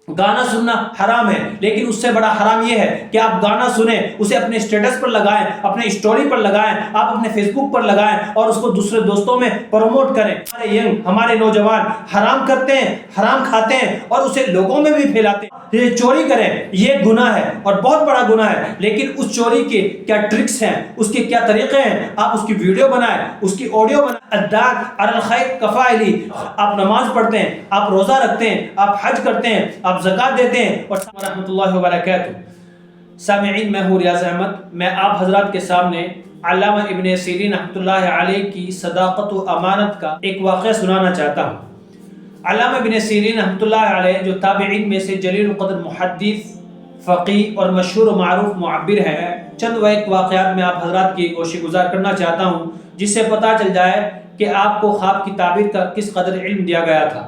گانا سننا حرام ہے، لیکن اس سے بڑا حرام یہ ہے کہ آپ گانا سنیں، اسے اپنے اسٹیٹس پر لگائیں، اپنے اسٹوری پر لگائیں، آپ اپنے فیس بک پر لگائیں اور اس کو دوسرے دوستوں میں پروموٹ کریں۔ ہمارے نوجوان حرام کرتے ہیں، حرام کھاتے ہیں اور اسے لوگوں میں بھی پھیلاتے ہیں۔ یہ چوری کریں، یہ گناہ ہے اور بہت بڑا گناہ ہے، لیکن اس چوری کے کیا ٹرکس ہیں، اس کے کیا طریقے ہیں، آپ اس کی ویڈیو بنائیں، اس کی آڈیو بنائیں۔ الدال علی الخیر کفاعلی، آپ نماز پڑھتے ہیں، آپ روزہ رکھتے ہیں، آپ حج کرتے ہیں، آپ زکوٰۃ دیتے ہیں۔ اور ورحمۃ اللہ وبرکاتہ۔ سامعین، میں ہوں ریاض احمد، میں آپ حضرات کے سامنے علامہ ابن سیرین رحمۃ اللہ علیہ کی صداقت و امانت کا ایک واقعہ سنانا چاہتا ہوں۔ علامہ ابن سیرین رحمۃ اللہ علیہ جو تابعین میں سے جلیل القدر محدث، فقیہ اور مشہور و معروف معبر ہے، چند وہ ایک واقعات میں آپ حضرات کی گوشِ گزار کرنا چاہتا ہوں جس سے پتہ چل جائے کہ آپ کو خواب کی تعبیر کا کس قدر علم دیا گیا تھا۔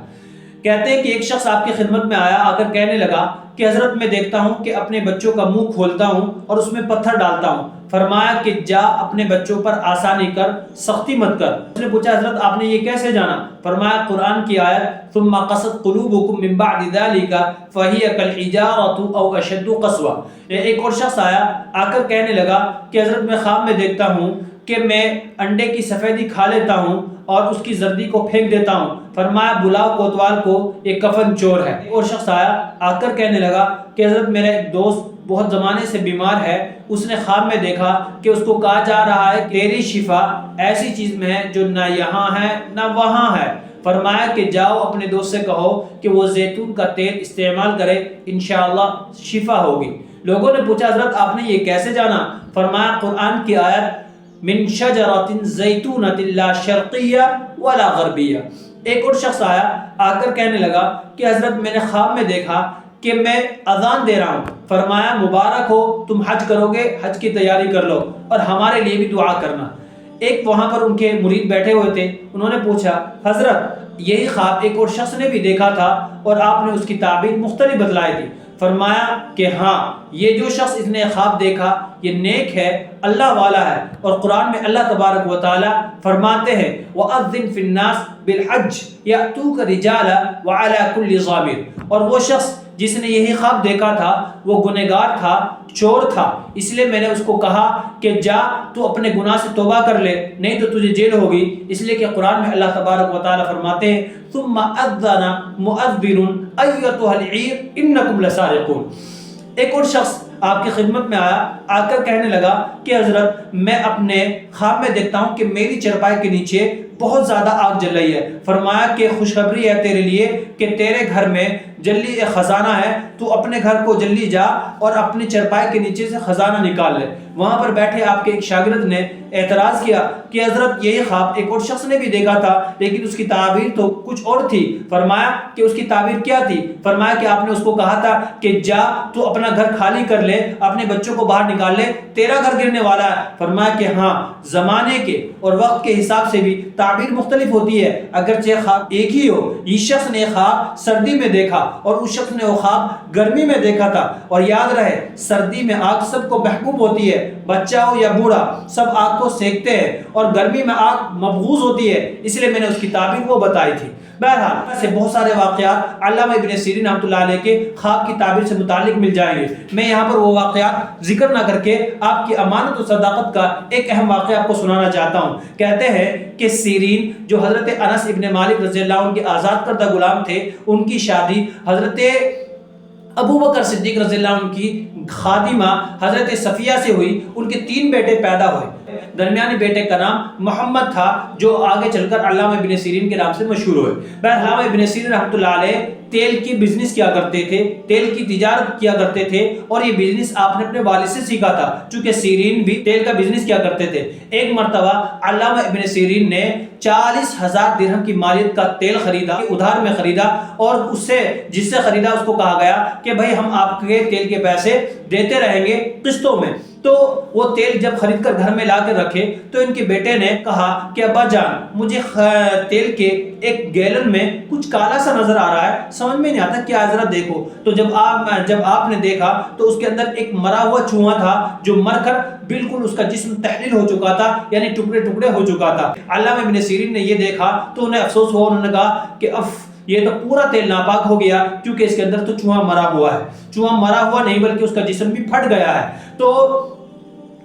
کہتے ہیں کہ ایک شخص آپ کی خدمت میں آیا، آ کر کہنے لگا کہ حضرت میں دیکھتا ہوں کہ اپنے بچوں کا منہ کھولتا ہوں اور اس میں پتھر ڈالتا ہوں۔ فرمایا کہ جا اپنے بچوں پر آسانی کر، سختی مت کر۔ اس نے پوچھا حضرت آپ نے یہ کیسے جانا؟ فرمایا قرآن کی آیت ثم قست قلوبکم من بعد ذلك فهي كالحجارة او اشد قسوة۔ ایک اور شخص آیا، آ کر کہنے لگا کہ حضرت میں خواب میں دیکھتا ہوں کہ میں انڈے کی سفیدی کھا لیتا ہوں اور اس کی زردی کو پھینک دیتا ہوں۔ فرمایا بلاؤ کوتوال کو، یہ کفن چور ہے۔ ایک اور شخص آیا، آ کر کہنے لگا کہ حضرت میرا ایک دوست بہت زمانے سے بیمار ہے، اس نے خواب میں دیکھا کہ اس کو کہا جا رہا ہے کہ تیری شفا ایسی چیز میں ہے جو نہ یہاں ہے نہ وہاں ہے۔ فرمایا کہ جاؤ اپنے دوست سے کہو کہ وہ زیتون کا تیل استعمال کرے، انشاءاللہ شفا ہوگی۔ لوگوں نے پوچھا حضرت آپ نے یہ کیسے جانا؟ فرمایا قرآن کی آیت من شجرۃ زیتونۃ لا شرقیہ ولا غربیہ۔ ایک اور شخص آیا، آ کر کہنے لگا کہ حضرت میں نے خواب میں دیکھا کہ میں اذان دے رہا ہوں۔ فرمایا مبارک ہو، تم حج کرو گے، حج کی تیاری کر لو اور ہمارے لیے بھی دعا کرنا۔ ایک وہاں پر ان کے مرید بیٹھے ہوئے تھے، انہوں نے پوچھا حضرت یہی خواب ایک اور شخص نے بھی دیکھا تھا اور آپ نے اس کی تعبیر مختلف بتلائی تھی۔ فرمایا کہ ہاں، یہ جو شخص اس نے خواب دیکھا یہ نیک ہے، اللہ والا ہے، اور قرآن میں اللہ تبارک و تعالی فرماتے ہیں وَأَذِّن فِي النَّاسِ بِالْحَجِّ يَأْتُوكَ رِجَالًا وَعَلَى كُلِّ ضَامِرٍ۔ اور وہ شخص جس نے یہی خواب دیکھا تھا وہ گنہگار تھا، چور تھا، اس لیے میں نے اس کو کہا کہ جا تو اپنے گناہ سے توبہ کر لے، نہیں تو تجھے جیل ہوگی، اس لیے کہ قرآن میں اللہ تبارک و تعالی فرماتے ہیں ثم اذن مؤذن ایتھا العیر انکم لسارقون۔ ایک اور شخص آپ کی خدمت میں آیا، آ کر کہنے لگا کہ حضرت میں اپنے خواب میں دیکھتا ہوں کہ میری چرپائی کے نیچے بہت زیادہ آگ جل رہی ہے۔ فرمایا کہ خوشخبری ہے تیرے لیے کہ تیرے گھر میں جلدی ایک خزانہ ہے، تو اپنے گھر کو جلدی جا اور اپنی چرپائی کے نیچے سے خزانہ نکال لے۔ وہاں پر بیٹھے آپ کے ایک شاگرد نے اعتراض کیا کہ حضرت یہی خواب ایک اور شخص نے بھی دیکھا تھا لیکن اس کی تعبیر تو کچھ اور تھی۔ فرمایا کہ اس کی تعبیر کیا تھی؟ فرمایا کہ آپ نے اس کو کہا تھا کہ جا تو اپنا گھر خالی کر لے، اپنے بچوں کو باہر نکال لے، تیرا گھر گرنے والا ہے۔ فرمایا کہ ہاں، زمانے کے اور وقت کے حساب سے بھی تعبیر مختلف ہوتی ہے، اگرچہ خواب ایک ہی ہو۔ اس شخص نے خواب سردی میں دیکھا اور اس شخص نے وہ خواب گرمی میں دیکھا تھا، اور یاد رہے سردی میں آگ سب کو محبوب ہوتی ہے، بچہ ہو یا بوڑھا سب آگ کو سینکتے ہیں، اور گرمی میں آگ مبغوض ہوتی ہے، اس لیے میں نے اس کی تعبیر وہ بتائی تھی۔ بہرحال ایسے بہت سارے واقعات علامہ ابن سیرین رحمۃ اللہ علیہ کے خواب کی تعبیر سے متعلق مل جائیں گے۔ میں یہاں پر وہ واقعات ذکر نہ کر کے آپ کی امانت و صداقت کا ایک اہم واقعہ آپ کو سنانا چاہتا ہوں۔ کہتے ہیں کہ سیرین جو حضرت انس ابن مالک رضی اللہ عنہ کے آزاد کردہ غلام تھے، ان کی شادی حضرت ابو بکر صدیق رضی اللہ عنہ کی خادمہ حضرت صفیہ سے ہوئی۔ ان کے 3 بیٹے پیدا ہوئے، درمیانی بیٹے کا نام محمد تھا جو آگے چل کر علامہ ابن سیرین کے نام سے مشہور ہوئے۔ علامہ ابن سیرین رحمۃ اللہ علیہ تیل کی بزنس کیا کرتے تھے، تیل کی تجارت کیا کرتے تھے، اور یہ بزنس آپ نے اپنے والد سے سیکھا تھا چونکہ سیرین بھی تیل کا بزنس کیا کرتے تھے۔ ایک مرتبہ علامہ ابن سیرین نے 40,000 درہم کی مالیت کا تیل خریدا، ادھار میں خریدا، اور اس سے جس سے خریدا اس کو کہا گیا کہ بھائی ہم آپ کے تیل کے پیسے دیتے رہیں گے قسطوں میں۔ تو وہ تیل جب خرید کر گھر میں لا کے رکھے تو ان کے بیٹے نے کہا کہ ابا جان مجھے تیل کے ایک گیلن میں کچھ کالا سا نظر آ رہا ہے، سمجھ میں نہیں آتا کیا، ذرا دیکھو۔ تو جب آپ نے دیکھا تو اس کے اندر ایک مرا ہوا چوہا تھا جو مر کر بالکل اس کا جسم تحلیل ہو چکا تھا، یعنی ٹکڑے ٹکڑے ہو چکا تھا۔ علامہ ابن سیرین نے یہ دیکھا تو انہیں افسوس ہوا، انہوں نے کہا کہ یہ تو پورا تیل ناپاک ہو گیا کیونکہ اس کے اندر تو چوہا مرا ہوا ہے. چوہا مرا ہوا نہیں بلکہ اس کا جسم بھی پھٹ گیا ہے. تو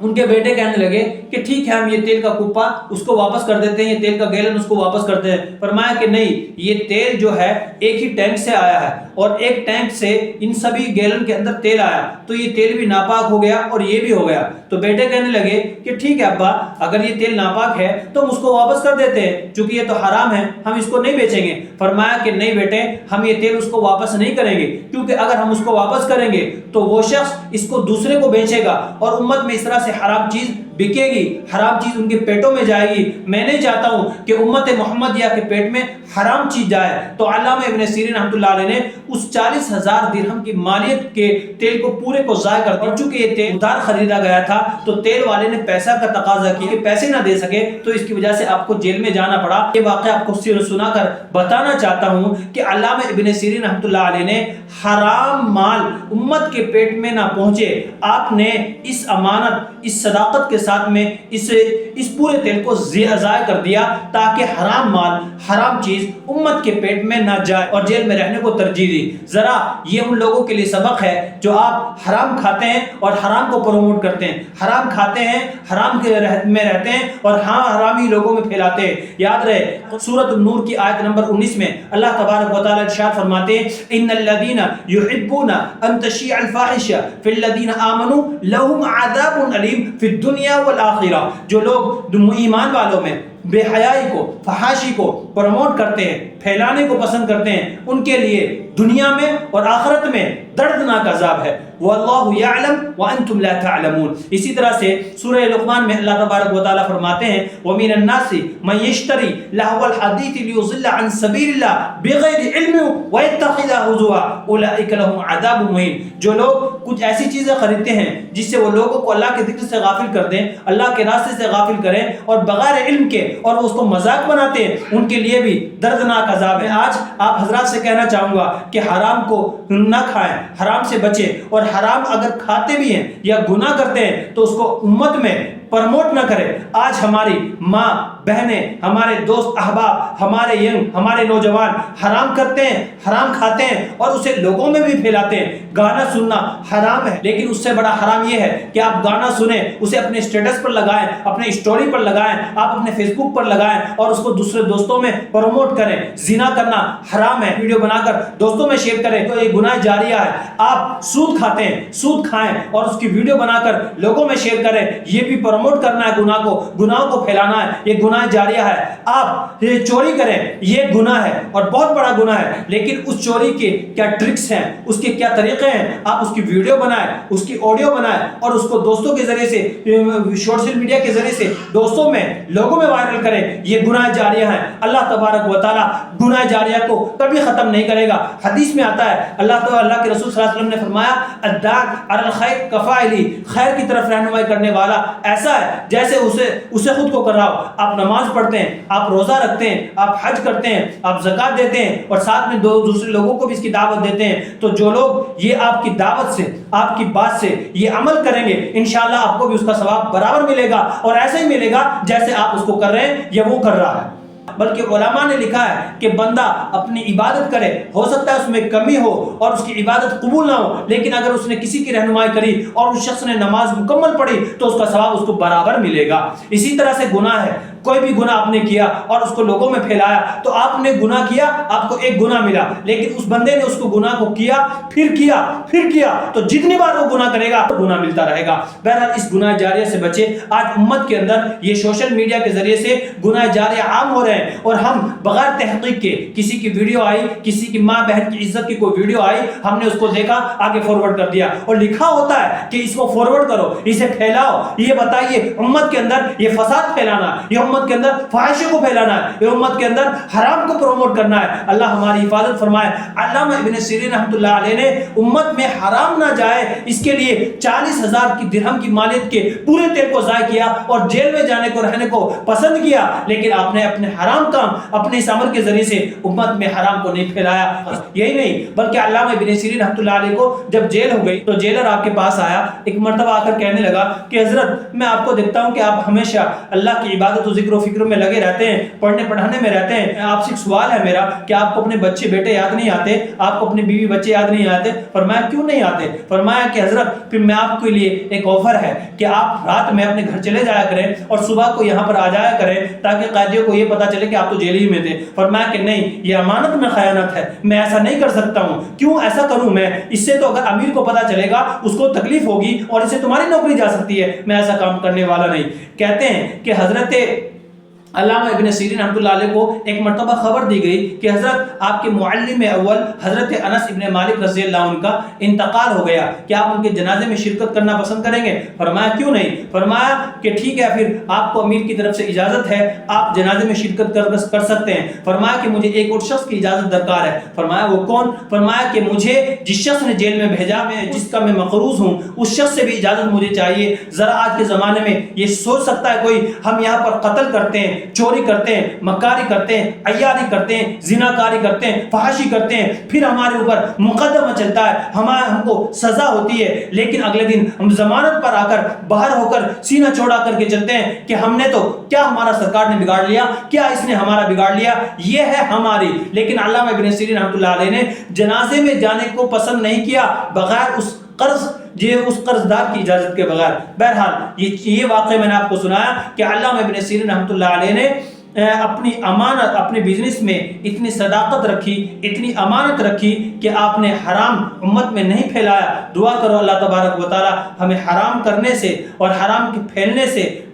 ان کے بیٹے کہنے لگے کہ ٹھیک ہے ہم یہ تیل کا کوپا اس کو واپس کر دیتے ہیں, یہ تیل کا گیلن اس کو واپس کرتے ہیں. فرمایا کہ نہیں, یہ تیل جو ہے ایک ہی ٹینک سے آیا ہے اور ایک ٹینک سے ان سبھی گیلن کے اندر تیل آیا, تو یہ تیل بھی ناپاک ہو گیا اور یہ بھی ہو گیا. تو بیٹے کہنے لگے کہ ٹھیک ہے ابا, اگر یہ تیل ناپاک ہے تو ہم اس کو واپس کر دیتے ہیں, چونکہ یہ تو حرام ہے, ہم اس کو نہیں بیچیں گے. فرمایا کہ نہیں بیٹے, ہم یہ تیل اس کو واپس نہیں کریں گے, کیونکہ اگر ہم اس کو واپس کریں گے تو وہ شخص اس کو دوسرے کو بیچے گا اور امت میں اس طرح سے حرام چیز بکے گی, حرام چیز ان کے پیٹوں میں جائے گی. میں نہیں چاہتا ہوں کہ امت محمدیہ کے پیٹ میں حرام چیز جائے. تو علامہ ابن سیرین رحمۃ اللہ علیہ نے اس 40,000 درہم کی مالیت کے تیل کو پورے کو ضائع کر دیا. چونکہ یہ تیل ادھار خریدا گیا تھا تو تیل والے نے پیسہ کا تقاضا کیا کہ پیسے نہ دے سکے تو اس کی وجہ سے آپ کو جیل میں جانا پڑا. یہ واقعہ آپ کو سنا کر بتانا چاہتا ہوں کہ علامہ ابن سیرین رحمۃ اللہ علیہ نے حرام مال امت کے پیٹ میں نہ پہنچے, آپ نے اس امانت, اس صداقت کے ساتھ میں اس پورے تیل کو ضائع کر دیا تاکہ حرام مال, حرام چیز امت کے پیٹ میں نہ جائے اور جیل میں رہنے کو ترجیح دی. ذرا یہ ان لوگوں کے لیے سبق ہے جو آپ حرام کھاتے ہیں اور حرام کو پروموٹ کرتے ہیں, حرام کھاتے ہیں, حرام میں رہتے ہیں اور حرامی لوگوں میں پھیلاتے ہیں. یاد رہے سورۃ النور کی آیت نمبر 19 میں اللہ تبارک و تعالی ارشاد فرماتے ہیں ان الذين يحبون ان تشيع الفاحشة في الذين آمنوا لهم عذاب أليم في الدنيا والآخرہ. جو لوگ ایمان والوں میں بے حیائی کو, فحاشی کو پروموٹ کرتے ہیں, پھیلانے کو پسند کرتے ہیں, ان کے لیے دنیا میں اور آخرت میں دردناک عذاب ہے. واللہ یعلم وانتم لا تعلمون. اسی طرح سے سورہ لقمان میں اللہ تبارک و تعالی فرماتے ہیں ومن الناس من یشتری لهو الحدیث لیضل عن سبیل اللہ بغیر علم ویتخذها ہزوا اولئک لهم عذاب مہین. جو لوگ کچھ ایسی چیزیں خریدتے ہیں جس سے وہ لوگوں کو اللہ کے ذکر سے غافل کر دیں, اللہ کے راستے سے غافل کریں اور بغیر علم کے اور اس کو مذاق بناتے ہیں, ان کے لیے بھی دردناک عذاب ہے. آج آپ حضرات سے کہنا چاہوں گا کہ حرام کو نہ کھائیں, حرام سے بچیں, اور حرام اگر کھاتے بھی ہیں یا گناہ کرتے ہیں تو اس کو امت میں پرموٹ نہ کرے. آج ہماری ماں بہنیں, ہمارے دوست احباب, ہمارے ینگ, ہمارے نوجوان حرام کرتے ہیں, حرام کھاتے ہیں اور اسے لوگوں میں بھی پھیلاتے ہیں. گانا سننا حرام ہے, لیکن اس سے بڑا حرام یہ ہے کہ آپ گانا سنیں, اسے اپنے سٹیٹس پر لگائیں, اپنے اسٹوری پر لگائیں, آپ اپنے فیس بک پر لگائیں اور اس کو دوسرے دوستوں میں پروموٹ کریں. زنا کرنا حرام ہے, ویڈیو بنا کر دوستوں میں شیئر کریں تو یہ گناہ جاریہ ہے. آپ سود کھاتے ہیں, سود کھائیں اور اس کی ویڈیو بنا کر لوگوں میں شیئر کریں, یہ بھی پروموٹ کرنا ہے گناہ کو پھیلانا ہے, یہ گناہ جاریہ ہے. آپ یہ چوری کریں, یہ گناہ ہے اور بہت بڑا گناہ ہے, لیکن اس چوری کے کیا ٹرکس ہیں, اس کے کیا طریقے ہیں, آپ اس کی ویڈیو بنائیں, اس کی آڈیو بنائیں اور اس کو دوستوں کے ذریعے سے, سوشل میڈیا کے ذریعے سے دوستوں میں, لوگوں میں وائرل کریں. یہ گناہ جاریہ ہیں. اللہ تبارک و تعالی گناہ جاریہ کو کبھی ختم نہیں کرے گا. حدیث میں آتا ہے اللہ کے رسول صلی اللہ علیہ وسلم نے فرمایا الداع علی الخیر کفاعلی, خیر کی طرف رہنمائی کرنے والا ایسا ہے جیسے اسے خود کو کر رہا ہو. آپ نماز پڑھتے ہیں, آپ روزہ رکھتے ہیں, آپ حج کرتے ہیں, آپ زکوٰۃ دیتے ہیں اور ساتھ میں دوسرے لوگوں کو بھی اس کی دعوت دیتے ہیں. تو جو لوگ یہ آپ کی دعوت سے, آپ کی بات سے یہ عمل کریں گے, انشاءاللہ آپ کو بھی اس کا ثواب برابر ملے گا اور ایسا ہی ملے گا جیسے آپ اس کو کر رہے ہیں یا وہ کر رہا ہے. بلکہ علماء نے لکھا ہے کہ بندہ اپنی عبادت کرے, ہو سکتا ہے اس میں کمی ہو اور اس کی عبادت قبول نہ ہو, لیکن اگر اس نے کسی کی رہنمائی کری اور اس شخص نے نماز مکمل پڑھی تو اس کا ثواب اس کو برابر ملے گا. اسی طرح سے گناہ ہے, کوئی بھی گناہ آپ نے کیا اور اس کو لوگوں میں پھیلایا تو آپ نے گناہ کیا, آپ کو ایک گناہ ملا, لیکن اس بندے نے اس کو گناہ کو کیا تو جتنی بار وہ گناہ کرے گا گناہ ملتا رہے گا. بہرحال اس گناہ جاریہ سے بچے. آج امت کے اندر یہ سوشل میڈیا کے ذریعے سے گناہ جاریہ عام ہو رہے ہیں اور ہم بغیر تحقیق کے, کسی کی ویڈیو آئی, کسی کی ماں بہن کی عزت کی کوئی ویڈیو آئی, ہم نے اس کو دیکھا, آگے فارورڈ کر دیا اور لکھا ہوتا ہے کہ اس کو فارورڈ کرو, اسے پھیلاؤ. یہ بتائیے امت کے اندر یہ فساد پھیلانا, یہ امت کے اندر فحاشی کو پھیلانا ہے, یہ امت کے اندر حرام کو پروموٹ کرنا ہے. اللہ ہماری حفاظت فرمائے. علامہ ابن سیرین رحمۃ اللہ علیہ نے امت میں حرام نہ جائے اس کے لیے 40,000 کی درہم کی مالیت کے پورے تیل کو ضائع کیا اور جیل میں جانے کو, رہنے کو پسند کیا, لیکن آپ نے اپنے حرام کام, اپنے اس عمل کے ذریعے سے امت میں حرام کو نہیں پھیلایا. یہی نہیں بلکہ علامہ ابن سیرین رحمۃ اللہ علیہ کو جب جیل ہو گئی تو جیلر آپ کے پاس آیا, ایک مرتبہ آ کر کہنے لگا کہ حضرت میں آپ کو دیکھتا ہوں کہ آپ ہمیشہ اللہ کی عبادت و ذکر و فکر میں لگے رہتے ہیں, پڑھنے پڑھانے میں رہتے ہیں. آپ سے ایک سوال ہے میرا کہ آپ کو اپنے بچے بیٹے یاد نہیں آتے, آپ کو اپنی بیوی بچے یاد نہیں آتے؟ فرمایا کیوں نہیں آتے؟ فرمایا کہ حضرت پھر میں آپ کے لیے ایک آفر ہے کہ آپ رات میں اپنے گھر چلے جایا کریں اور صبح کو یہاں پر آ جایا کریں تاکہ قیدیوں کو یہ پتا چلے کہ آپ تو جیل ہی میں تھے. فرمایا کہ نہیں, یہ امانت میں خیانت ہے, میں ایسا نہیں کر سکتا ہوں. کیوں ایسا کروں میں؟ اس سے تو اگر امیر کو پتا چلے گا اس کو تکلیف ہوگی اور اس سے تمہاری نوکری جا سکتی ہے, میں ایسا کام کرنے والا نہیں. کہتے ہیں کہ حضرت علامہ ابن سیرین رحمۃ اللہ علیہ کو ایک مرتبہ خبر دی گئی کہ حضرت آپ کے معلم اول حضرت انس ابن مالک رضی اللہ عنہ کا انتقال ہو گیا, کیا آپ ان کے جنازے میں شرکت کرنا پسند کریں گے؟ فرمایا کیوں نہیں. فرمایا کہ ٹھیک ہے, پھر آپ کو امیر کی طرف سے اجازت ہے, آپ جنازے میں شرکت کر سکتے ہیں. فرمایا کہ مجھے ایک اور شخص کی اجازت درکار ہے. فرمایا وہ کون؟ فرمایا کہ مجھے جس شخص نے جیل میں بھیجا, میں جس کا میں مقروض ہوں, اس شخص سے بھی اجازت مجھے چاہیے. ذرا آج کے زمانے میں یہ سوچ سکتا ہے کوئی ہم یہاں پر قتل کرتے ہیں, چوری کرتے ہیں, مکاری کرتے ہیں, عیاری کرتے ہیں, زناکاری کرتے ہیں, فحاشی کرتے ہیں, پھر ہمارے اوپر مقدمہ چلتا ہے, ہم کو سزا ہوتی ہے, لیکن اگلے دن ہم ضمانت پر آ کر باہر ہو کر سینہ چوڑا کر کے چلتے ہیں کہ ہم نے تو کیا ہمارا سرکار نے بگاڑ لیا, کیا اس نے ہمارا بگاڑ لیا, یہ ہے ہماری. لیکن علامہ ابن سیرین رحمۃ اللہ علیہ نے جنازے میں جانے کو پسند نہیں کیا بغیر اس قرض دار کی اجازت کے بغیر. بہرحال یہ واقعہ میں نے آپ کو سنایا کہ علامہ ابن سیرین رحمۃ اللہ علیہ نے اپنی امانت, اپنے بزنس میں اتنی صداقت رکھی, اتنی امانت رکھی کہ آپ نے حرام امت میں نہیں پھیلایا. دعا کرو اللہ تبارک و تعالی ہمیں حرام کرنے سے اور حرام کے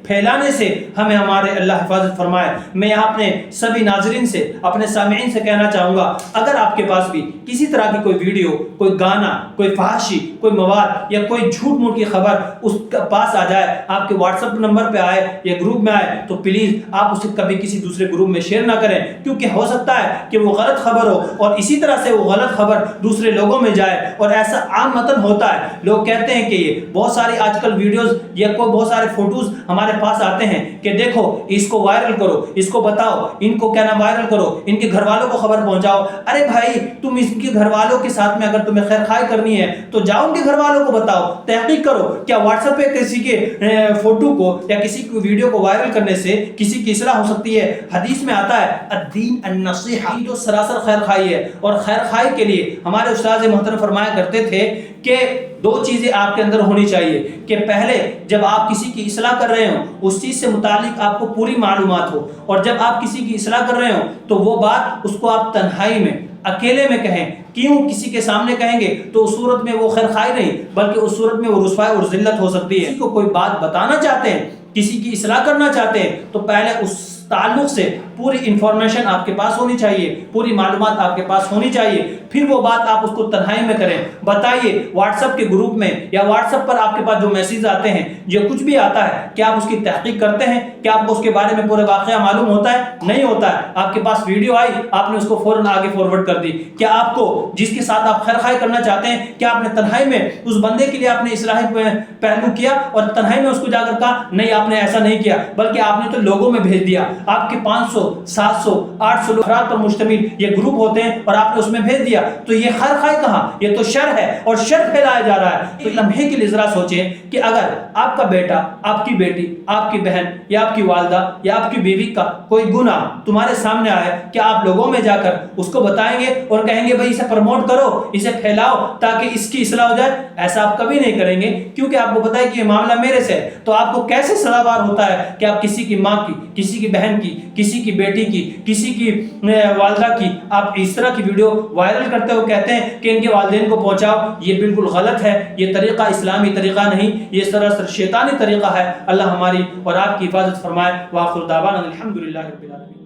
پھیلانے سے ہمیں ہمارے اللہ حفاظت فرمائے. میں یہاں اپنے سبھی ناظرین سے, اپنے سامعین سے کہنا چاہوں گا, اگر آپ کے پاس بھی کسی طرح کی کوئی ویڈیو, کوئی گانا, کوئی فحاشی, کوئی مواد یا کوئی جھوٹ موٹ کی خبر اس کے پاس آ جائے, آپ کے واٹس ایپ نمبر پہ آئے یا گروپ میں آئے, تو پلیز آپ اسے کبھی کسی دوسرے گروپ میں شیئر نہ کریں, کیونکہ ہو سکتا ہے کہ وہ غلط خبر ہو اور اسی طرح سے وہ غلط خبر دوسرے لوگوں میں جائے. اور ایسا عام متن ہوتا ہے, لوگ کہتے ہیں کہ یہ بہت ساری آج کل ویڈیوز یا کوئی بہت سارے فوٹوز ہمارے پاس آتے ہیں کہ دیکھو اس کو وائرل کرو, اس کو بتاؤ, ان کو کیا نام وائرل کرو, ان کے گھر والوں کو خبر پہنچاؤ. ارے بھائی, تم اس کے گھر والوں کے ساتھ میں اگر تمہیں خیر خواہی کرنی ہے تو جاؤ ان کے گھر والوں کو بتاؤ, تحقیق کرو. کیا واٹس ایپ پہ کسی کے فوٹو کو یا کسی کی ویڈیو کو وائرل کرنے سے کسی کی اصلاح ہو سکتی ہے؟ حدیث میں آتا ہے الدین النصیحہ, جو سراسر خیر خواہی ہے. اور خیر خواہی کے لیے ہمارے استاد محترم فرمایا کرتے تھے کہ دو چیزیں آپ کے اندر ہونی چاہیے کہ پہلے جب آپ کسی کی اصلاح کر رہے ہوں اس چیز سے متعلق آپ کو پوری معلومات ہو, اور جب آپ کسی کی اصلاح کر رہے ہوں تو وہ بات اس کو آپ تنہائی میں, اکیلے میں کہیں. کیوں کسی کے سامنے کہیں گے تو اس صورت میں وہ خیر خواہی نہیں, بلکہ اس صورت میں وہ رسوائی اور ذلت ہو سکتی ہے. کسی کو کوئی بات بتانا چاہتے ہیں, کسی کی اصلاح کرنا چاہتے ہیں, تو پہلے اس تعلق سے پوری انفارمیشن آپ کے پاس ہونی چاہیے, پوری معلومات آپ کے پاس ہونی چاہیے. پھر وہ بات آپ اس کو تنہائی میں کریں, بتائیے واٹس ایپ کے گروپ میں یا واٹس ایپ پر آپ کے پاس جو میسیج آتے ہیں, جو کچھ بھی آتا ہے, کیا آپ اس کی تحقیق کرتے ہیں؟ کیا آپ کو اس کے بارے میں پورے واقعہ معلوم ہوتا ہے؟ نہیں ہوتا ہے. آپ کے پاس ویڈیو آئی, آپ نے اس کو فوراً آگے فارورڈ کر دی. کیا آپ کو جس کے ساتھ آپ خیر خواہی کرنا چاہتے ہیں, کیا آپ نے تنہائی میں اس بندے کے لیے آپ نے اصلاحی پہلو کیا اور تنہائی میں اس کو جا کر کہا؟ نہیں, آپ نے ایسا نہیں کیا, بلکہ آپ نے تو لوگوں میں بھیج دیا. آپ کے 500 700 800 افراد پر مشتمل یہ گروپ ہوتے ہیں اور آپ نے اس میں بھیج دیا. تو یہ خیر خواہی کہاں, یہ تو شر ہے اور شر پھیلایا جا رہا ہے. ایک لمحے کے لیے ذرا سوچیں کہ اگر آپ کا بیٹا, آپ کی بیٹی, آپ کی بہن یا آپ کی والدہ یا آپ کی بیوی کا کوئی گناہ تمہارے سامنے آئے, کیا آپ لوگوں میں جا کر اس کو بتائیں گے اور کہیں گے بھائی اسے پروموٹ کرو, اسے پھیلاؤ تاکہ اس کی اصلاح ہو جائے؟ ایسا آپ کبھی نہیں کریں گے, کیونکہ آپ کو پتا ہے کہ یہ معاملہ میرے سے ہے. تو آپ کو کیسے سزاوار ہوتا ہے کہ آپ کسی کی ماں کی, کسی کی بہن کی, کسی کی بیٹی کی, کسی کی والدہ کی آپ اس طرح کی ویڈیو وائرل کرتے ہو, کہتے ہیں کہ ان کے والدین کو پہنچاؤ؟ یہ بالکل غلط ہے. یہ طریقہ اسلامی طریقہ نہیں, یہ سراسر شیطانی طریقہ ہے. اللہ ہماری اور آپ کی حفاظت فرمائے. وآخر دعوانا الحمدللہ رب العالمین.